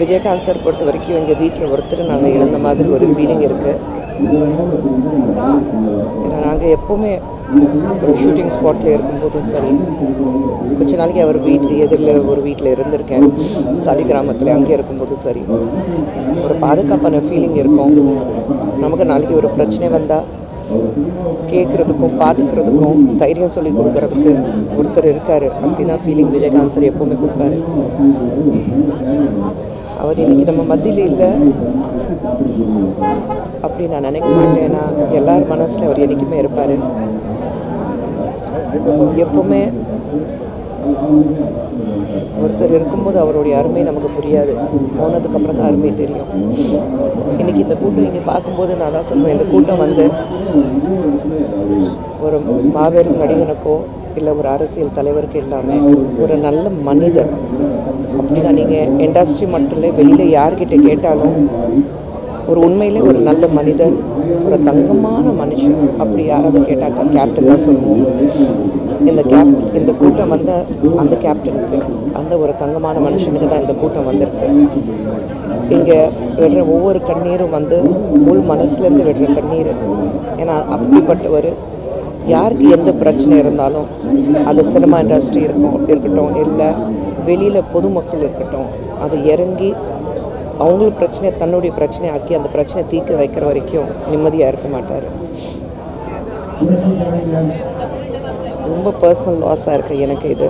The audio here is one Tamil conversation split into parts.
விஜயகாந்த் சார் பொறுத்த வரைக்கும் எங்கள் வீட்டில் ஒருத்தர் நாங்கள் இழந்த மாதிரி ஒரு ஃபீலிங் இருக்குது. ஏன்னா நாங்கள் எப்போவுமே ஒரு ஷூட்டிங் ஸ்பாட்டில் இருக்கும்போதும் சரி, கொஞ்ச நாளைக்கு அவர் வீட்டுக்கு எதிரில் ஒரு வீட்டில் இருந்திருக்கேன், சாலி கிராமத்தில். அங்கே இருக்கும்போதும் சரி ஒரு பாதுகாப்பான ஃபீலிங் இருக்கும். நமக்கு நாளைக்கு ஒரு பிரச்சனை வந்தால் கேட்குறதுக்கும் பார்த்துக்கிறதுக்கும் தைரியம் சொல்லி கொடுக்கறதுக்கு ஒருத்தர் இருக்கார். அப்படின்னா ஃபீலிங் விஜயகாந்த் சார் எப்போவுமே கொடுப்பாரு. அவர் இன்றைக்கி நம்ம மத்தியில் இல்லை அப்படி நான் நினைக்க மாட்டேன். ஏன்னா எல்லார் மனசில் அவர் என்றைக்குமே இருப்பார். எப்போவுமே ஒருத்தர் இருக்கும்போது அவருடைய அருமை நமக்கு புரியாது, போனதுக்கப்புறம் தான் அருமை தெரியும். இன்றைக்கி இந்த கூட்டம் இங்கே பார்க்கும்போது நான் தான் சொல்லுவேன், இந்த கூட்டம் வந்து ஒரு மாபெரும் நடிகனுக்கோ இல்லை ஒரு அரசியல் தலைவருக்கு இல்லாமல் ஒரு நல்ல மனிதர். அப்படின்னா நீங்கள் இண்டஸ்ட்ரி மட்டும் இல்லை, வெளியில் யார்கிட்ட கேட்டாலும் ஒரு உண்மையிலே ஒரு நல்ல மனிதர், ஒரு தங்கமான மனுஷன் அப்படி யாராவது கேட்டாக்கா கேப்டன் தான் சொல்லுவோம். இந்த கூட்டம் வந்த அந்த கேப்டனுக்கு, அந்த ஒரு தங்கமான மனுஷனுக்கு தான் இந்த கூட்டம் வந்திருக்கு. இங்கே விடுற ஒவ்வொரு கண்ணீரும் வந்து உள் மனசுலேருந்து விடுற கண்ணீர். ஏன்னா அப்படிப்பட்டவர் யாருக்கு எந்த பிரச்சனை இருந்தாலும், அது சினிமா இண்டஸ்ட்ரி இருக்கட்டும் இல்லை வெளியில் பொதுமக்கள் இருக்கட்டும், அது இறங்கி அவங்களுக்கு பிரச்சனை தன்னுடைய பிரச்சனை ஆக்கி அந்த பிரச்சனை தீர்க்க வைக்கிற வரைக்கும் நிம்மதியாக இருக்க மாட்டார். ரொம்ப பர்சனல் லாஸாக இருக்குது எனக்கு இது.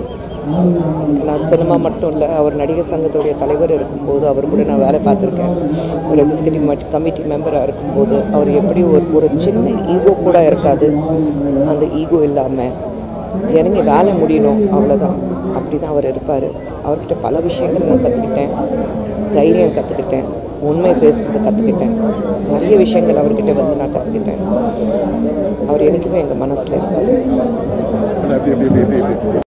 நான் சினிமா மட்டும் இல்லை, அவர் நடிகர் சங்கத்துடைய தலைவர் இருக்கும்போது அவர் கூட நான் வேலை பார்த்துருக்கேன். ஒரு எக்ஸிக்யூட்டிவ் கமிட்டி மெம்பராக இருக்கும்போது அவர் எப்படி ஒரு சின்ன ஈகோ கூட இருக்காது. அந்த ஈகோ இல்லாமல் இறங்கி வேலை முடியணும், அவ்வளோதான். அப்படி தான் அவர் இருப்பார். அவர்கிட்ட பல விஷயங்கள் நான் கற்றுக்கிட்டேன். தைரியம் கற்றுக்கிட்டேன், உண்மை பேசுகிறது கற்றுக்கிட்டேன், நிறைய விஷயங்கள் அவர்கிட்ட வந்து நான் கற்றுக்கிட்டேன். அவர் என்றைக்குமே எங்கள் மனசில் இருப்பார்.